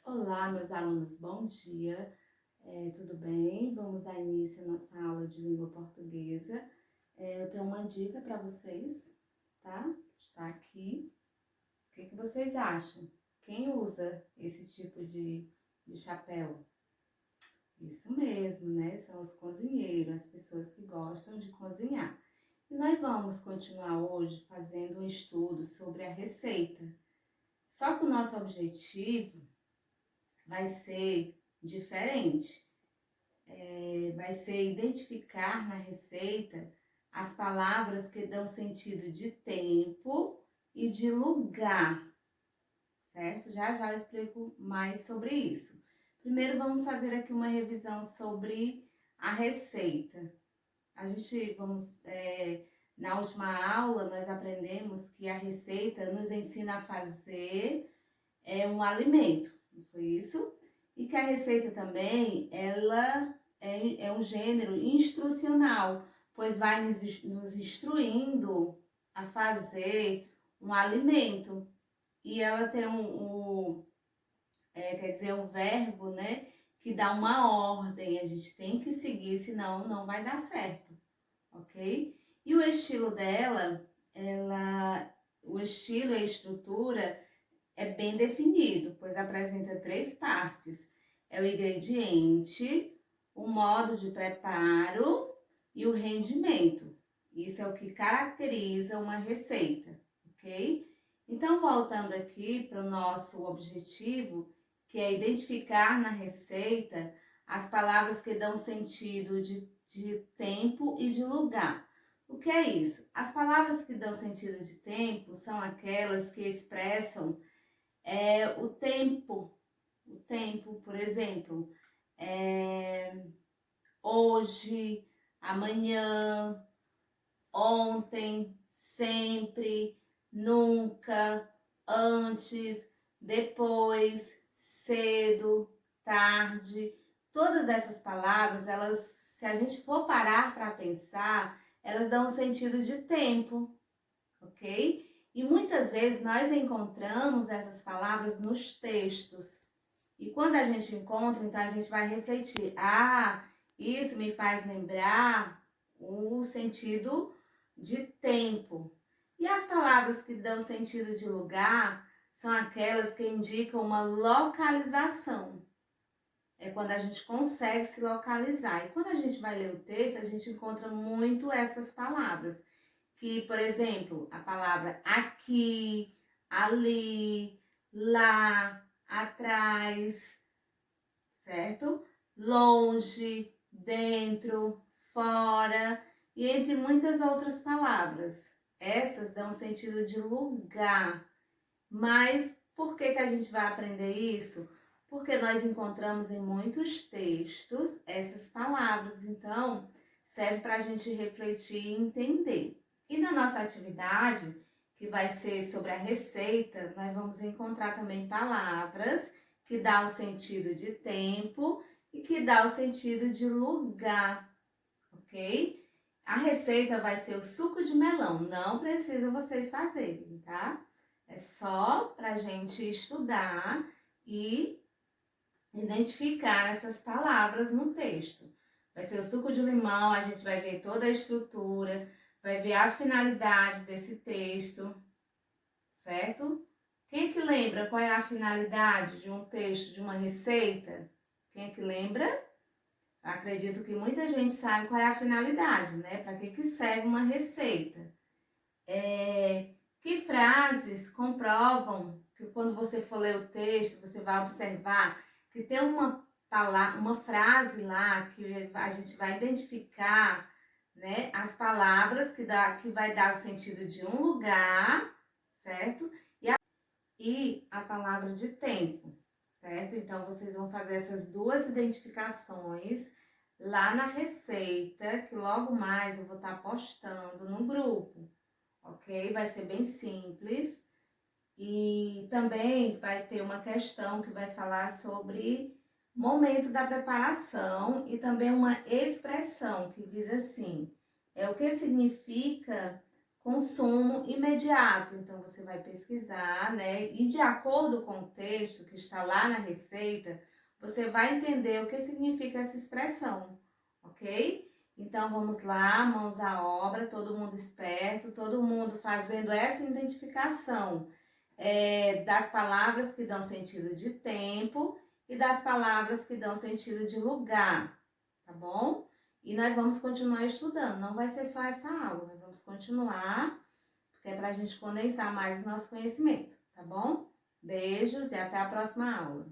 Olá, meus alunos, bom dia. Tudo bem? Vamos dar início à nossa aula de língua portuguesa. Eu tenho uma dica para vocês, tá? Está aqui. O que vocês acham? Quem usa esse tipo de chapéu? Isso mesmo, né? São os cozinheiros, as pessoas que gostam de cozinhar. E nós vamos continuar hoje fazendo um estudo sobre a receita. Só que o nosso objetivo vai ser diferente. Vai ser identificar na receita as palavras que dão sentido de tempo e de lugar, certo? Já já eu explico mais sobre isso. Primeiro vamos fazer aqui uma revisão sobre a receita. Na última aula nós aprendemos que a receita nos ensina a fazer um alimento, não foi isso? E que a receita também, ela é um gênero instrucional, pois vai nos instruindo a fazer um alimento. E ela tem um verbo, né, que dá uma ordem, a gente tem que seguir, senão não vai dar certo, ok? E o estilo dela, o estilo e a estrutura é bem definido, pois apresenta 3 partes. É o ingrediente, o modo de preparo e o rendimento. Isso é o que caracteriza uma receita, ok? Então, voltando aqui para o nosso objetivo, que é identificar na receita as palavras que dão sentido de tempo e de lugar. O que é isso? As palavras que dão sentido de tempo são aquelas que expressam o tempo, por exemplo, hoje, amanhã, ontem, sempre, nunca, antes, depois, cedo, tarde. Todas essas palavras, elas, se a gente for parar para pensar, elas dão um sentido de tempo, ok? E muitas vezes nós encontramos essas palavras nos textos. E quando a gente encontra, então a gente vai refletir. Ah, isso me faz lembrar o sentido de tempo. E as palavras que dão sentido de lugar são aquelas que indicam uma localização. É quando a gente consegue se localizar. E quando a gente vai ler o texto, a gente encontra muito essas palavras. Que, por exemplo, a palavra aqui, ali, lá, atrás, certo? Longe, dentro, fora e entre muitas outras palavras. Essas dão sentido de lugar. Mas por que a gente vai aprender isso? Porque nós encontramos em muitos textos essas palavras. Então, serve para a gente refletir e entender. E na nossa atividade, que vai ser sobre a receita, nós vamos encontrar também palavras que dá o sentido de tempo e que dá o sentido de lugar, ok? A receita vai ser o suco de melão, não precisa vocês fazerem, tá? É só pra gente estudar e identificar essas palavras no texto. Vai ser o suco de limão, a gente vai ver toda a estrutura, vai ver a finalidade desse texto, certo? Quem é que lembra qual é a finalidade de um texto, de uma receita? Quem é que lembra? Acredito que muita gente sabe qual é a finalidade, né? Para que serve uma receita. Que frases comprovam que quando você for ler o texto, você vai observar que tem uma frase lá que a gente vai identificar, né, as palavras que vai dar o sentido de um lugar, certo? E a palavra de tempo, certo? Então, vocês vão fazer essas 2 identificações lá na receita, que logo mais eu vou estar postando no grupo, ok? Vai ser bem simples. E também vai ter uma questão que vai falar sobre momento da preparação e também uma expressão que diz assim, o que significa consumo imediato. Então, você vai pesquisar, né? E de acordo com o texto que está lá na receita, você vai entender o que significa essa expressão, ok? Então, vamos lá, mãos à obra, todo mundo esperto, todo mundo fazendo essa identificação das palavras que dão sentido de tempo e das palavras que dão sentido de lugar, tá bom? E nós vamos continuar estudando, não vai ser só essa aula, nós vamos continuar, porque é para a gente condensar mais o nosso conhecimento, tá bom? Beijos e até a próxima aula.